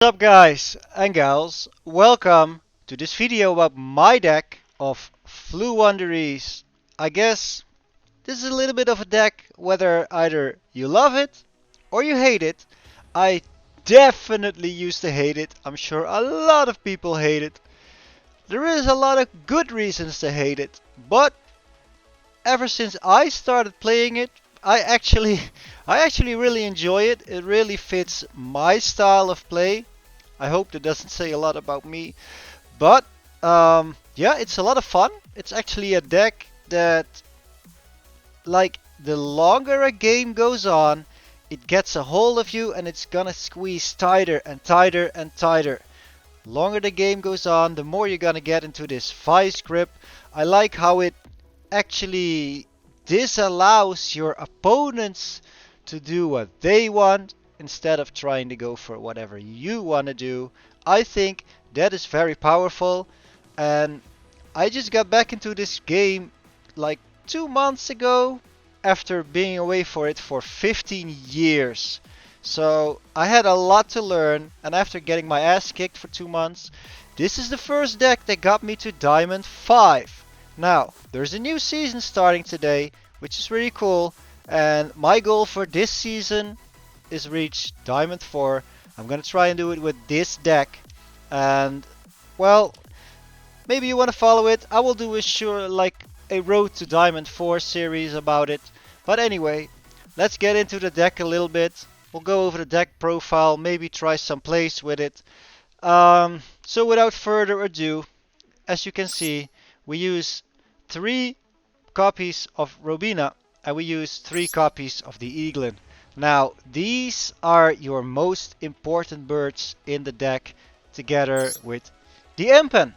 What's up guys and gals, welcome to this video about my deck of Floowandereeze. I guess this is a little bit of a deck whether either you love it or you hate it. I definitely used to hate it. I'm sure a lot of people hate it. There is a lot of good reasons to hate it, but ever since I started playing it, I actually I actually really enjoy it. It really fits my style of play. I hope that doesn't say a lot about me. But yeah, it's a lot of fun. It's actually a deck that, like, the longer a game goes on, it gets a hold of you and it's gonna squeeze tighter and tighter and tighter. Longer the game goes on, the more you're gonna get into this vice grip. I like how it actually disallows your opponents to do what they want instead of trying to go for whatever you want to do. I think that is very powerful, and I just got back into this game like 2 months ago after being away for it for 15 years. So I had a lot to learn, and after getting my ass kicked for 2 months, this is the first deck that got me to Diamond 5. Now, there's a new season starting today, which is really cool, and my goal for this season is reach Diamond 4. I'm gonna try and do it with this deck, and well, maybe you want to follow it. I will do a Road to Diamond 4 series about it. But anyway, let's get into the deck a little bit. We'll go over the deck profile, maybe try some plays with it. So without further ado, as you can see, we use 3 copies of Robina and we use 3 copies of the Eglen. Now, these are your most important birds in the deck together with the Impen.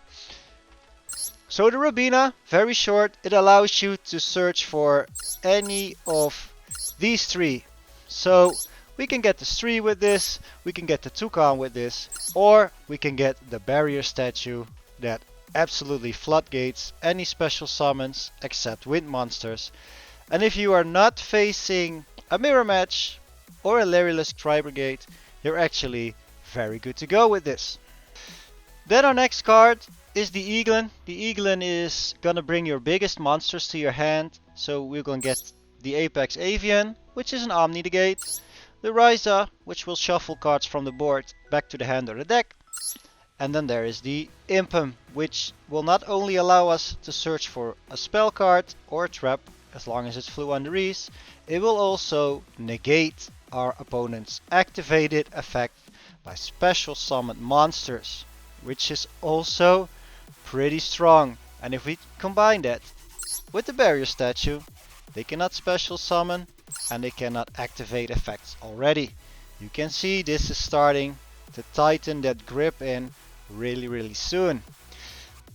So the Robina, very short, it allows you to search for any of these 3. So we can get the Stree with this, we can get the Toucan with this, or we can get the barrier statue that absolutely floodgates any special summons except wind monsters. And if you are not facing a mirror match or a Larryless Tri-Brigade, you're actually very good to go with this. Then our next card is the Eglen. The Eglen is gonna bring your biggest monsters to your hand. So we're gonna get the Apex Avian, which is an Omni Negate, the Ryza, which will shuffle cards from the board back to the hand or the deck. And then there is the Impem, which will not only allow us to search for a spell card or a trap, as long as it's Floowandereeze, it will also negate our opponent's activated effect by special summoned monsters, which is also pretty strong. And if we combine that with the barrier statue, they cannot special summon and they cannot activate effects already. You can see this is starting to tighten that grip in really soon.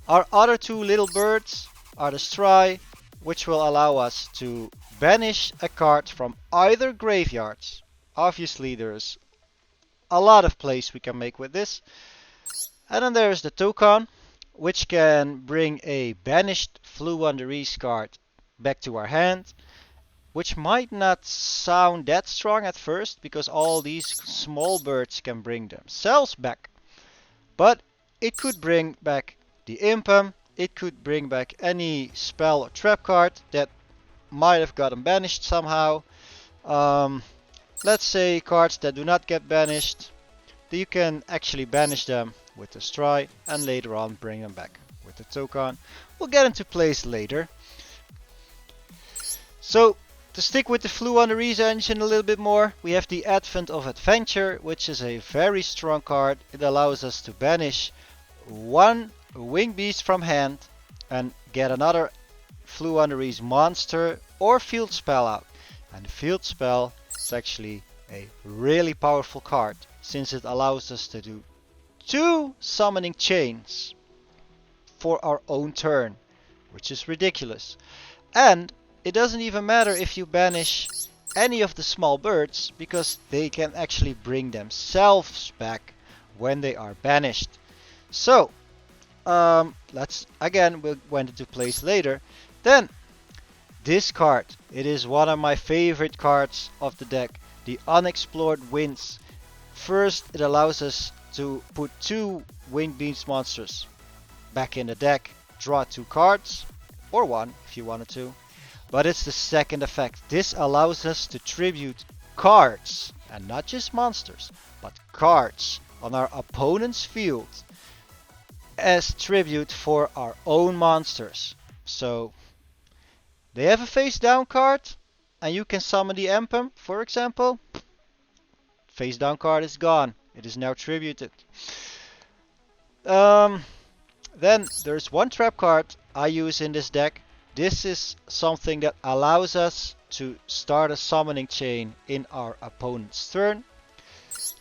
Our other 2 little birds are the Stry, which will allow us to banish a card from either graveyards. Obviously there's a lot of plays we can make with this. And then there's the Toucan, which can bring a banished Floowandereeze card back to our hand, which might not sound that strong at first because all these small birds can bring themselves back. But it could bring back the Impem, it could bring back any spell or trap card that might have gotten banished somehow. Let's say cards that do not get banished, you can actually banish them with the Stry and later on bring them back with the Toucan. We'll get into plays later. So to stick with the Floowandereeze Engine a little bit more, we have the Advent of Adventure, which is a very strong card. It allows us to banish 1 Winged Beast from hand and get another Floowandereeze monster or field spell out. And the field spell is actually a really powerful card, since it allows us to do 2 summoning chains for our own turn, which is ridiculous. And it doesn't even matter if you banish any of the small birds, because they can actually bring themselves back when they are banished. So we'll went into place later. Then this card, it is one of my favorite cards of the deck, the Unexplored Winds. First, it allows us to put 2 Winged Beast monsters back in the deck, draw 2 cards, or 1 if you wanted to. But it's the second effect. This allows us to tribute cards, and not just monsters, but cards on our opponent's field as tribute for our own monsters. So they have a face down card, and you can summon the Emperor, for example. Face down card is gone. It is now tributed. Then there's one trap card I use in this deck. This is something that allows us to start a summoning chain in our opponent's turn.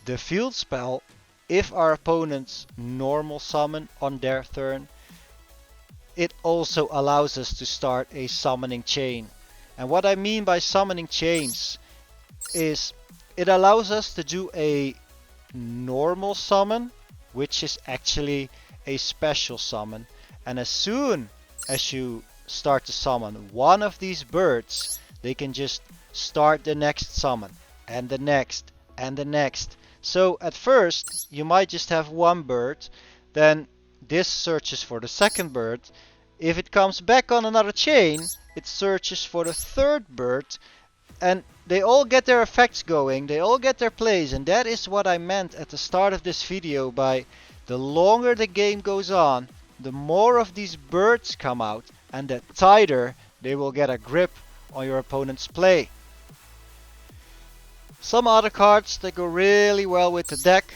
The field spell, if our opponents normal summon on their turn, it also allows us to start a summoning chain. And what I mean by summoning chains is it allows us to do a normal summon, which is actually a special summon. And as soon as you start to summon one of these birds, they can just start the next summon, and the next, and the next. So at first you might just have one bird, then this searches for the second bird. If it comes back on another chain, it searches for the third bird, and they all get their effects going, they all get their plays. And that is what I meant at the start of this video by the longer the game goes on, the more of these birds come out, and the tighter they will get a grip on your opponent's play. Some other cards that go really well with the deck.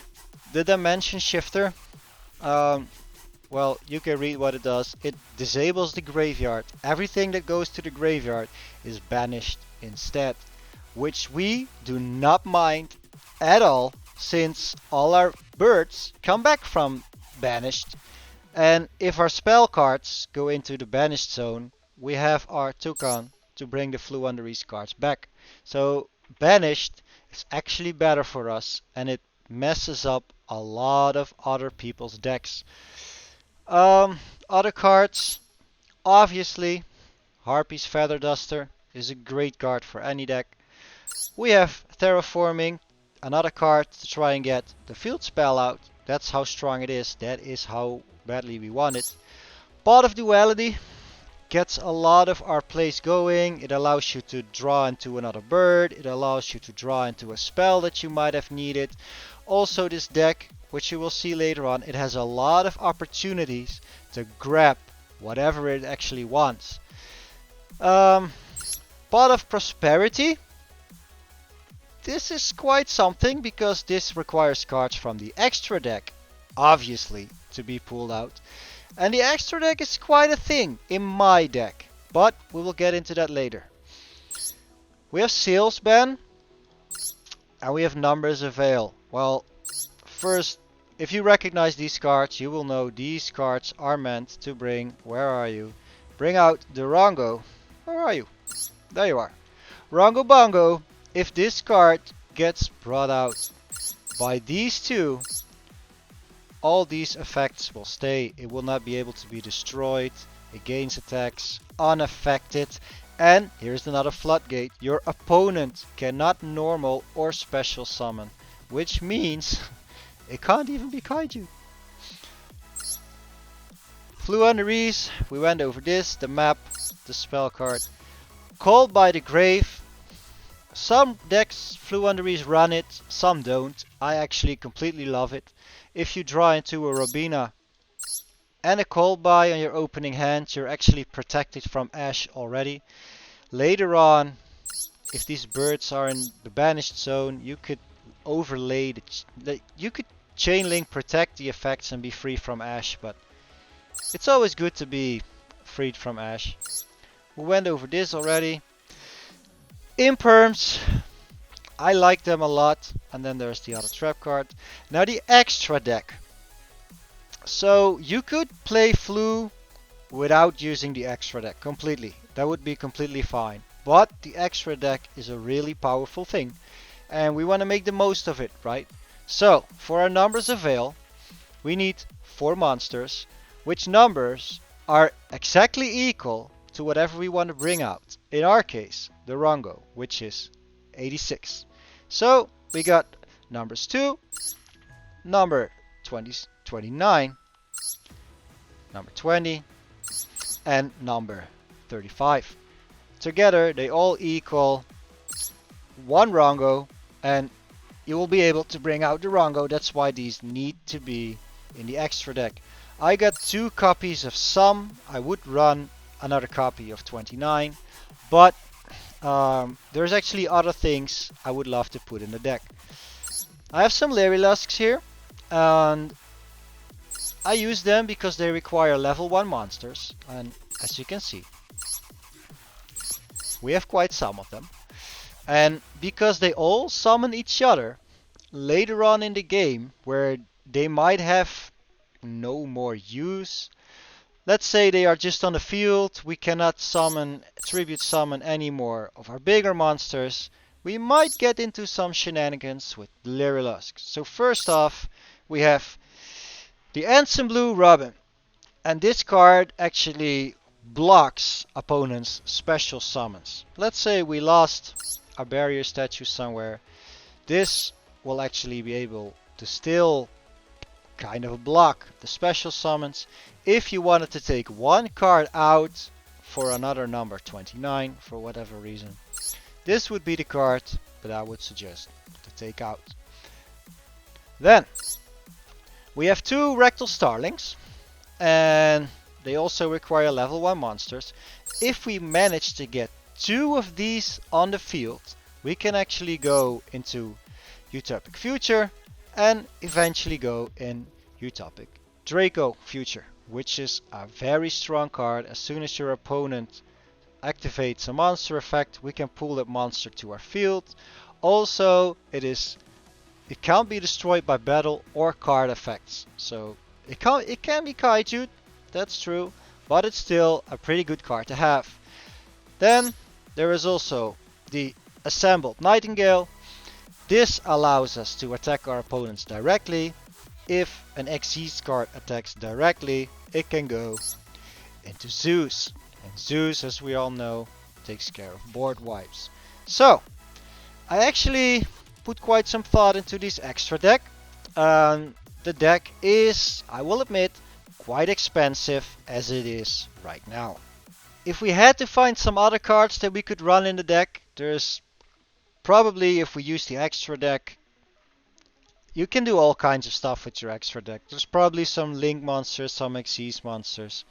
The Dimension Shifter. Well, you can read what it does. It disables the graveyard. Everything that goes to the graveyard is banished instead, which we do not mind at all, since all our birds come back from banished. And if our spell cards go into the banished zone, we have our Toucan to bring the Floowandereeze cards back. So banished is actually better for us, and it messes up a lot of other people's decks. Other cards, obviously, Harpy's Feather Duster is a great card for any deck. We have Terraforming, another card to try and get the field spell out. That's how strong it is. That is how badly we want it. Pot of Duality gets a lot of our plays going. It allows you to draw into another bird. It allows you to draw into a spell that you might have needed. Also, this deck, which you will see later on, it has a lot of opportunities to grab whatever it actually wants. Pot of Prosperity. This is quite something, because this requires cards from the extra deck, obviously, to be pulled out. And the extra deck is quite a thing in my deck, but we will get into that later. We have Salesman, and we have Numbers of Veil. Well, first, if you recognize these cards, you will know these cards are meant to bring, where are you? Bring out the Rongo. Where are you? There you are. Rongo Bongo. If this card gets brought out by these two, all these effects will stay. It will not be able to be destroyed. It gains attacks unaffected. And here's another floodgate. Your opponent cannot normal or special summon, which means it can't even be Kaiju. Floowandereeze, we went over this, the map, the spell card. Called by the Grave. Some decks Floowandereeze run it, some don't. I actually completely love it. If you draw into a Robina and a Cold Buy on your opening hand, you're actually protected from Ash already. Later on, if these birds are in the banished zone, you could overlay you could chain link protect the effects and be free from Ash, but it's always good to be freed from Ash. We went over this already. Imperms, I like them a lot. And then there's the other trap card. Now the extra deck. So you could play Floo without using the extra deck completely. That would be completely fine. But the extra deck is a really powerful thing, and we want to make the most of it, right? So for our Numbers of Veil, we need 4 monsters, which numbers are exactly equal to whatever we want to bring out. In our case, the Rongo, which is 86. So we got numbers 2, number 29, number 20, and number 35. Together, they all equal one Rongo, and you will be able to bring out the Rongo. That's why these need to be in the extra deck. I got 2 copies of some. I would run another copy of 29, but there's actually other things I would love to put in the deck. I have some Lyrilusks here, and I use them because they require level 1 monsters, and as you can see, we have quite some of them. And because they all summon each other later on in the game, where they might have no more use. Let's say they are just on the field, we cannot summon, tribute summon any more of our bigger monsters. We might get into some shenanigans with Lyrilusk. So first off, we have the Ensign Blue Robin. And this card actually blocks opponents' special summons. Let's say we lost a barrier statue somewhere. This will actually be able to still kind of block the special summons. If you wanted to take one card out for another number 29 for whatever reason, this would be the card that I would suggest to take out. Then we have 2 Rectal Starlings, and they also require level 1 monsters. If we manage to get 2 of these on the field, we can actually go into Utopic Future and eventually go in Utopic Draco Future, which is a very strong card. As soon as your opponent activates a monster effect, we can pull that monster to our field. Also, it can't be destroyed by battle or card effects. So it can be Kaiju, that's true, but it's still a pretty good card to have. Then there is also the Assembled Nightingale. This allows us to attack our opponents directly. If an Acces card attacks directly, it can go into Zeus. And Zeus, as we all know, takes care of board wipes. So, I actually put quite some thought into this extra deck. The deck is, I will admit, quite expensive as it is right now. If we had to find some other cards that we could run in the deck, there's probably, if we use the extra deck, you can do all kinds of stuff with your extra deck. There's probably some Link monsters, some Acces monsters.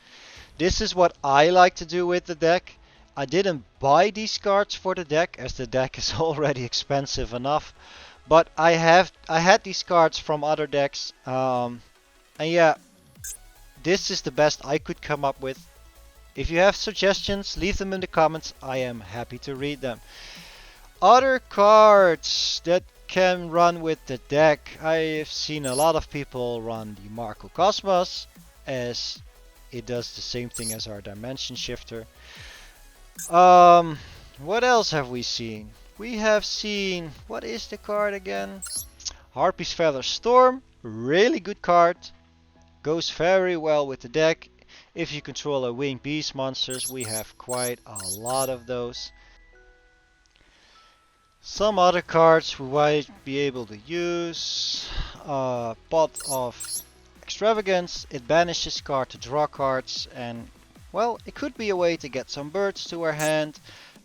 This is what I like to do with the deck. I didn't buy these cards for the deck, as the deck is already expensive enough. But I had these cards from other decks. And yeah, this is the best I could come up with. If you have suggestions, leave them in the comments. I am happy to read them. Other cards that can run with the deck. I've seen a lot of people run the Marco Cosmos, as it does the same thing as our Dimension Shifter. What else have we seen? We have seen, what is the card again? Harpy's Feather Storm. Really good card. Goes very well with the deck. If you control a winged beast monsters, we have quite a lot of those. Some other cards we might be able to use. Pot of Extravagance. It banishes card to draw cards, and well, it could be a way to get some birds to our hand.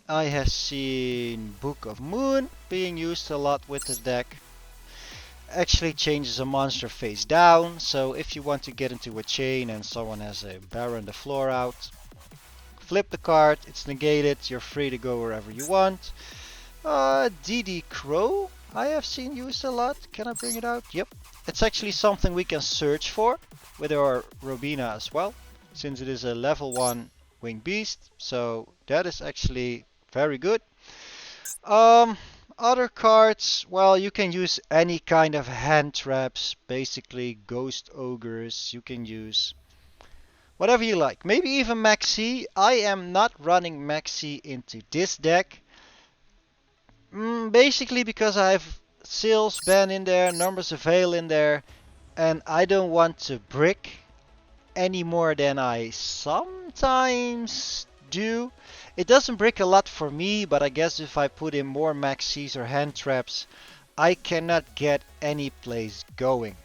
I have seen Book of Moon being used a lot with the deck. Actually changes a monster face down, so if you want to get into a chain and someone has a Baron the Floor out, flip the card, it's negated, you're free to go wherever you want. DD Crow I have seen used a lot. Can I bring it out? Yep. It's actually something we can search for with our Robina as well, since it is a level 1 winged beast, so that is actually very good. Other cards, well, you can use any kind of hand traps, basically ghost ogres, you can use whatever you like. Maybe even Maxi. I am not running Maxi into this deck. Basically because I have Seals Ban in there, Numbers of Veil in there, and I don't want to brick any more than I sometimes do. It doesn't brick a lot for me, but I guess if I put in more Maxis or hand traps, I cannot get any place going.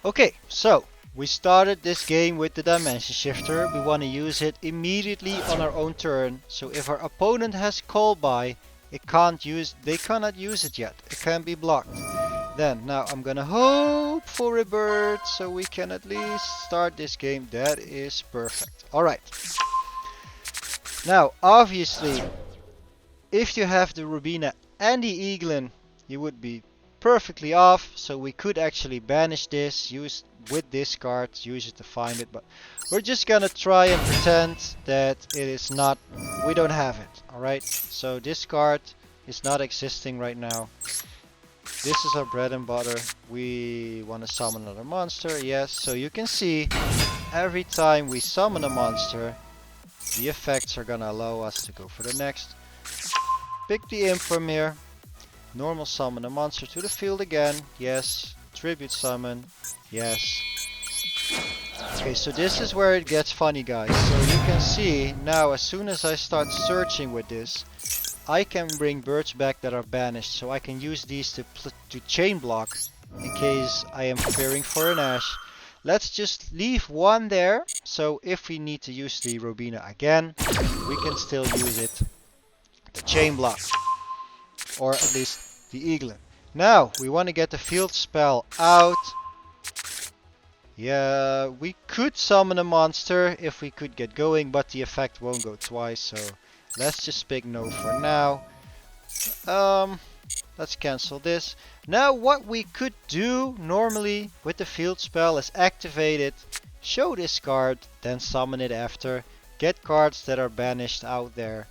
Okay, so we started this game with the dimension shifter. We want to use it immediately on our own turn. So if our opponent has call by, they cannot use it yet. It can be blocked. Then now I'm gonna hope for a bird so we can at least start this game. That is perfect. Alright. Now obviously if you have the Robina and the Eglen, you would be perfectly off, so we could actually banish this, use with this card, use it to find it, but we're just gonna try and pretend that it is not, we don't have it, alright? So this card is not existing right now. This is our bread and butter. We want to summon another monster, yes, so you can see every time we summon a monster, the effects are gonna allow us to go for the next. Pick the imp from here. Normal summon a monster to the field again. Yes. Tribute summon. Yes. Okay, so this is where it gets funny, guys. So you can see now as soon as I start searching with this, I can bring birds back that are banished. So I can use these to chain block in case I am preparing for an Ash. Let's just leave one there. So if we need to use the Robina again, we can still use it. The chain block, or at least the Eglen. Now we want to get the field spell out. Yeah, we could summon a monster if we could get going, but the effect won't go twice, so let's just pick no for now. Let's cancel this. Now what we could do normally with the field spell is activate it, show this card, then summon it after, get cards that are banished out there.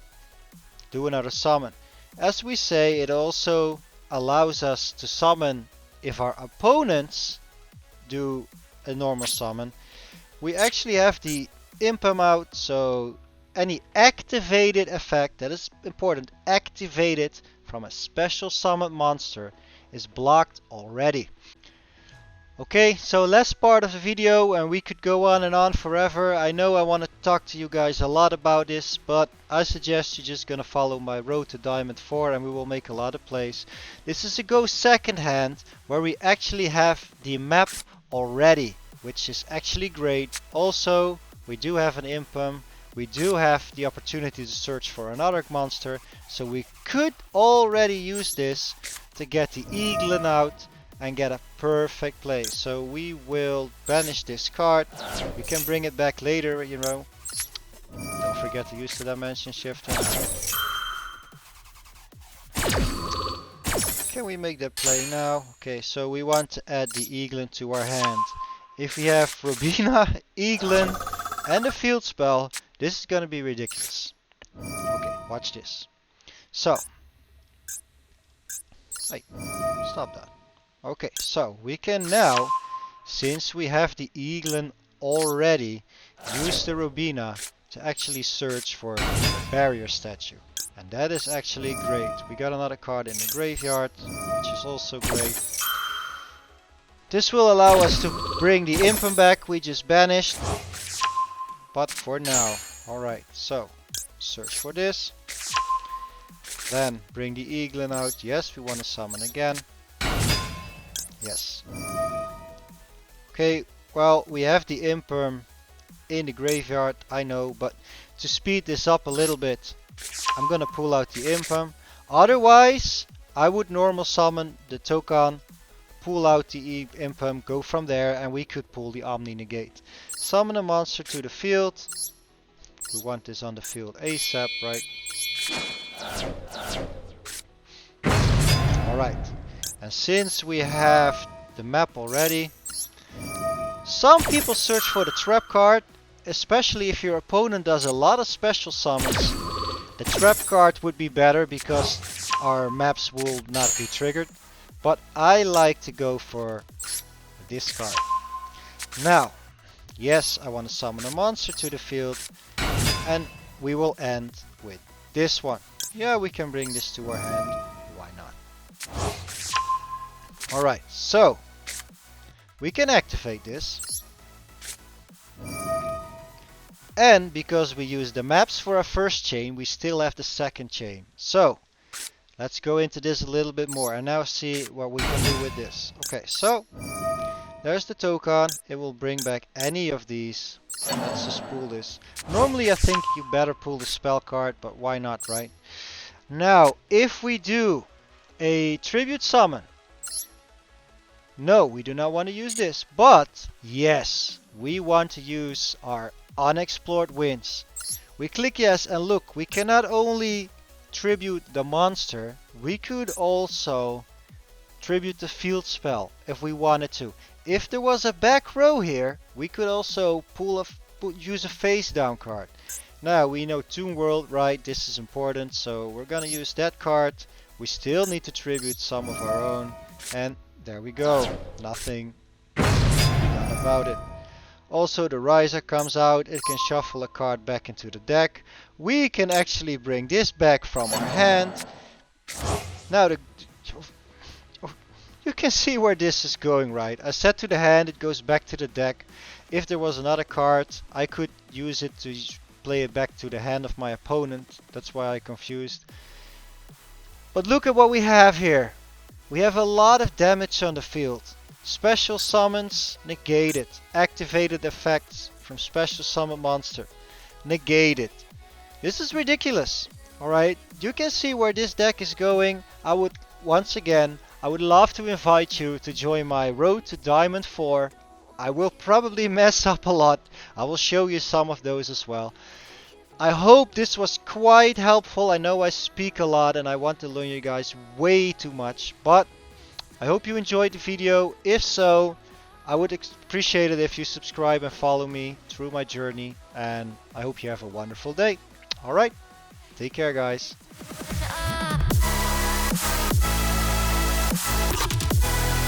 Do another summon. As we say, it also allows us to summon if our opponents do a normal summon. We actually have the imp out, so any activated effect, that is important, activated from a special summoned monster is blocked already. Okay, so last part of the video, and we could go on and on forever. I know I want to talk to you guys a lot about this, but I suggest you're just gonna follow my road to Diamond 4 and we will make a lot of plays. This is a go second hand where we actually have the map already, which is actually great. Also, we do have an impum. We do have the opportunity to search for another monster, so we could already use this to get the Eglen out and get a perfect play. So we will banish this card. We can bring it back later, you know. Don't forget to use the dimension shifter. Can we make that play now? Okay, so we want to add the Eglen to our hand. If we have Robina, Eglen, and a field spell, this is gonna be ridiculous. Okay, watch this. So, hey, stop that. Okay, so we can now, since we have the Eglen already, use the Robina to actually search for the barrier statue. And that is actually great. We got another card in the graveyard, which is also great. This will allow us to bring the impum back we just banished. But for now, alright, so search for this. Then bring the Eglen out. Yes, we want to summon again. Yes. Okay, well, we have the imperm in the graveyard, I know, but to speed this up a little bit, I'm gonna pull out the imperm. Otherwise, I would normal summon the Tokan, pull out the imperm, go from there, and we could pull the Omni Negate. Summon a monster to the field. We want this on the field ASAP, right? Alright. And since we have the map already, some people search for the trap card, especially if your opponent does a lot of special summons. The trap card would be better because our maps will not be triggered, but I like to go for this card. Now, yes, I want to summon a monster to the field, and we will end with this one. Yeah, we can bring this to our hand, why not? Alright, so we can activate this. And because we use the maps for our first chain, we still have the second chain. So let's go into this a little bit more and now see what we can do with this. Okay, so There's the token. It will bring back any of these. Let's just pull this. Normally I think you better pull the spell card, but why not, right? Now, if we do a tribute summon, no, we do not want to use this, but yes, we want to use our unexplored winds. We click yes, and look, we can not only tribute the monster, we could also tribute the field spell if we wanted to. If there was a back row here, we could also use a face down card. Now we know Toon World, right? This is important, so we're gonna use that card. We still need to tribute some of our own, and there we go. Nothing done about it. Also, the riser comes out. It can shuffle a card back into the deck. We can actually bring this back from our hand. Now you can see where this is going, right? I said to the hand, it goes back to the deck. If there was another card, I could use it to play it back to the hand of my opponent. That's why I confused. But look at what we have here. We have a lot of damage on the field. Special summons negated. Activated effects from special summon monster negated. This is ridiculous. Alright, you can see where this deck is going. I would love to invite you to join my Road to Diamond 4. I will probably mess up a lot. I will show you some of those as well. I hope this was quite helpful. I know I speak a lot and I want to learn you guys way too much, but I hope you enjoyed the video. If so, I would appreciate it if you subscribe and follow me through my journey, and I hope you have a wonderful day. Alright, take care guys.